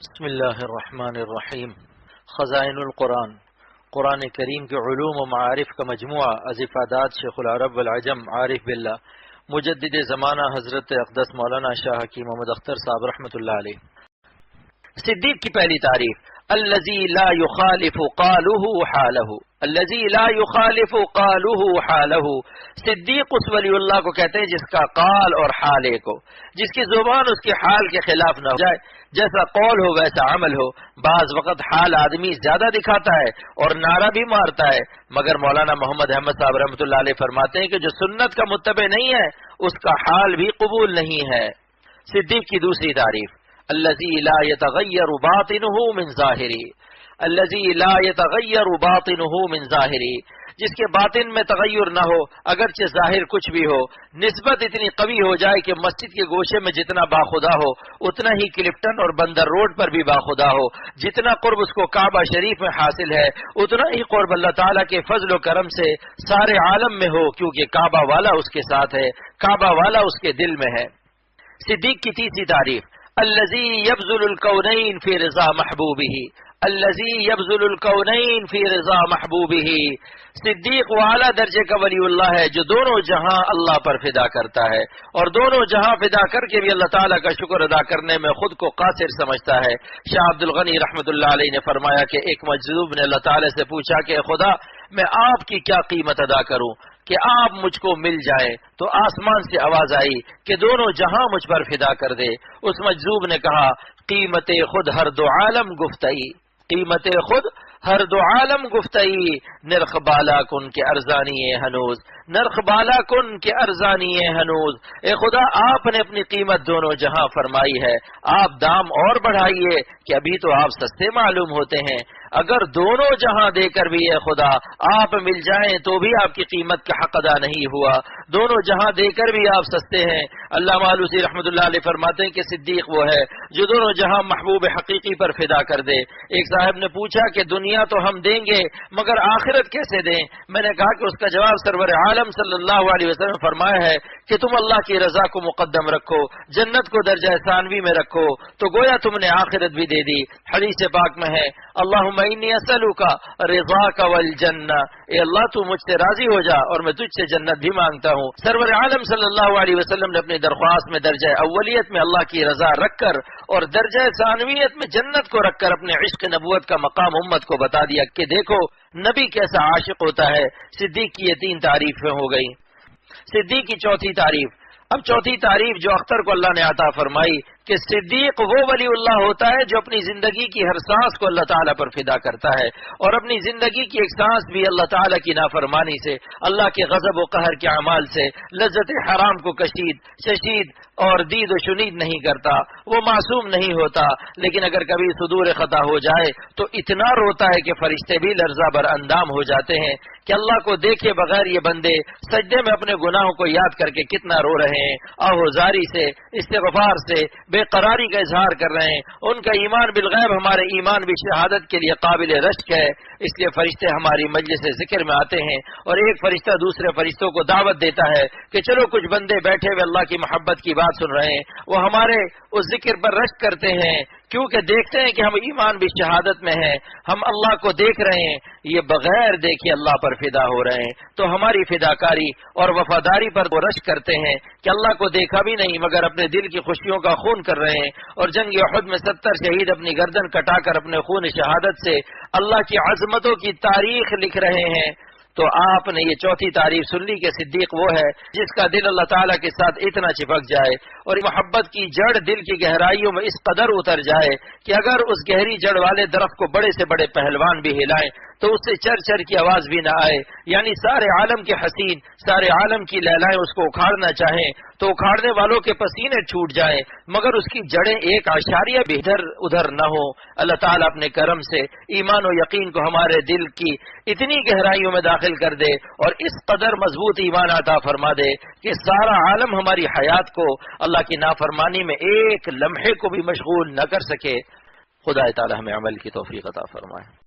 بسم اللہ الرحمن الرحیم۔ خزائن القرآن، قرآن کریم کے علوم و معارف کا مجموعہ از افادات شیخ العرب والعجم عارف باللہ مجدد زمانہ حضرت اقدس مولانا شاہ حکیم محمد اختر صاحب رحمۃ اللہ علیہ۔ صدیق کی پہلی تعریف الذی لا یخالف قالہ حالہ، الذی لا یخالف قالہ حالہ۔ صدیق اس ولی اللہ کو کہتے ہیں جس کا قال اور حال ایک ہو، جس کی زبان اس کے حال کے خلاف نہ ہو جائے، جیسا قول ہو ویسا عمل ہو۔ بعض وقت حال آدمی زیادہ دکھاتا ہے اور نعرہ بھی مارتا ہے، مگر مولانا محمد احمد صاحب رحمۃ اللہ علیہ فرماتے ہیں کہ جو سنت کا متبع نہیں ہے اس کا حال بھی قبول نہیں ہے۔ صدیق کی دوسری تعریف الذی لا یتغیر باطنہ من ظاہری، الذی لا یتغیر باطنہ من ظاہری، جس کے باطن میں تغیر نہ ہو اگرچہ ظاہر کچھ بھی ہو، نسبت اتنی قوی ہو جائے کہ مسجد کے گوشے میں جتنا باخدا ہو اتنا ہی کلفٹن اور بندر روڈ پر بھی باخدا ہو، جتنا قرب اس کو کعبہ شریف میں حاصل ہے اتنا ہی قرب اللہ تعالیٰ کے فضل و کرم سے سارے عالم میں ہو، کیونکہ کعبہ والا اس کے ساتھ ہے، کعبہ والا اس کے دل میں ہے۔ صدیق کی تیسری تعریف الذی یبذل الکونین فی رضا محبوبہ، الذی یبذل الکونین فی رضا محبوبہ۔ صدیق وہ اعلیٰ درجے کا ولی اللہ ہے جو دونوں جہاں اللہ پر فدا کرتا ہے اور دونوں جہاں فدا کر کے بھی اللہ تعالیٰ کا شکر ادا کرنے میں خود کو قاصر سمجھتا ہے۔ شاہ عبد الغنی رحمۃ اللہ علیہ نے فرمایا کہ ایک مجذوب نے اللہ تعالیٰ سے پوچھا کہ خدا میں آپ کی کیا قیمت ادا کروں کہ آپ مجھ کو مل جائیں، تو آسمان سے آواز آئی کہ دونوں جہاں مجھ پر فدا کر دے۔ اس مجذوب نے کہا قیمت خود ہر دو عالم گفتئی، قیمت خود ہر دو عالم گفتئی، نرخ بالا کن کے ارزانی ہنوز، نرخ بالا کن کے ارزانی ہنوز۔ اے خدا آپ نے اپنی قیمت دونوں جہاں فرمائی ہے، آپ دام اور بڑھائیے کہ ابھی تو آپ سستے معلوم ہوتے ہیں، اگر دونوں جہاں دے کر بھی اے خدا آپ مل جائیں تو بھی آپ کی قیمت کا حق ادا نہیں ہوا، دونوں جہاں دے کر بھی آپ سستے ہیں۔ علامہ آلوسی رحمۃ اللہ علیہ فرماتے ہیں کہ صدیق وہ ہے جو دونوں جہاں محبوب حقیقی پر فدا کر دے۔ ایک صاحب نے پوچھا کہ دنیا تو ہم دیں گے مگر آخرت کیسے دیں؟ میں نے کہا کہ اس کا جواب سرور عالم صلی اللہ علیہ وسلم نے فرمایا ہے کہ تم اللہ کی رضا کو مقدم رکھو، جنت کو درجہ ثانوی میں رکھو، تو گویا تم نے آخرت بھی دے دی۔ حدیث پاک میں ہے اللہم انی اسألک رضاک والجنہ، اے اللہ تو مجھ سے راضی ہو جا اور میں تجھ سے جنت بھی مانگتا ہوں۔ سرور عالم صلی اللہ علیہ وسلم نے اپنی درخواست میں درجہ اولیت میں اللہ کی رضا رکھ کر اور درجہ ثانویت میں جنت کو رکھ کر اپنے عشق نبوت کا مقام امت کو بتا دیا کہ دیکھو نبی کیسا عاشق ہوتا ہے۔ صدیق کی یہ تین تعریفیں ہو گئی۔ صدیق کی چوتھی تعریف، اب چوتھی تعریف جو اختر کو اللہ نے عطا فرمائی کہ صدیق وہ ولی اللہ ہوتا ہے جو اپنی زندگی کی ہر سانس کو اللہ تعالیٰ پر فدا کرتا ہے اور اپنی زندگی کی ایک سانس بھی اللہ تعالیٰ کی نافرمانی سے، اللہ کے غضب و قہر کے اعمال سے، لذت حرام کو ششید اور دید و شنید نہیں کرتا۔ وہ معصوم نہیں ہوتا، لیکن اگر کبھی صدور خطا ہو جائے تو اتنا روتا ہے کہ فرشتے بھی لرزہ بر اندام ہو جاتے ہیں کہ اللہ کو دیکھے بغیر یہ بندے سجدے میں اپنے گناہوں کو یاد کر کے کتنا رو رہے ہیں، آہوزاری سے، استغفار سے، بے قراری کا اظہار کر رہے ہیں۔ ان کا ایمان بالغیب ہمارے ایمان بھی شہادت کے لیے قابل رشک ہے، اس لیے فرشتے ہماری مجلس ذکر میں آتے ہیں اور ایک فرشتہ دوسرے فرشتوں کو دعوت دیتا ہے کہ چلو کچھ بندے بیٹھے ہوئے اللہ کی محبت کی بات سن رہے ہیں، وہ ہمارے اس ذکر پر رشک کرتے ہیں کیونکہ دیکھتے ہیں کہ ہم ایمان بھی شہادت میں ہیں، ہم اللہ کو دیکھ رہے ہیں، یہ بغیر دیکھے اللہ پر فدا ہو رہے ہیں، تو ہماری فداکاری اور وفاداری پر وہ رشک کرتے ہیں کہ اللہ کو دیکھا بھی نہیں مگر اپنے دل کی خوشیوں کا خون کر رہے ہیں، اور جنگ احد میں 70 شہید اپنی گردن کٹا کر اپنے خون شہادت سے اللہ کی عظمتوں کی تاریخ لکھ رہے ہیں۔ تو آپ نے یہ چوتھی تعریف سن لی کہ صدیق وہ ہے جس کا دل اللہ تعالیٰ کے ساتھ اتنا چپک جائے اور محبت کی جڑ دل کی گہرائیوں میں اس قدر اتر جائے کہ اگر اس گہری جڑ والے درخت کو بڑے سے بڑے پہلوان بھی ہلائیں تو اس سے چر چر کی آواز بھی نہ آئے، یعنی سارے عالم کے حسین، سارے عالم کی لیلائیں اس کو اکھاڑنا چاہیں تو اکھاڑنے والوں کے پسینے چھوٹ جائیں مگر اس کی جڑیں ایک اعشاریہ بھی ادھر ادھر نہ ہو۔ اللہ تعالیٰ اپنے کرم سے ایمان و یقین کو ہمارے دل کی اتنی گہرائیوں میں داخل کر دے اور اس قدر مضبوط ایمان عطا فرما دے کہ سارا عالم ہماری حیات کو اللہ کی نافرمانی میں ایک لمحے کو بھی مشغول نہ کر سکے۔ خدا تعالیٰ ہمیں عمل کی توفیق عطا فرمائے۔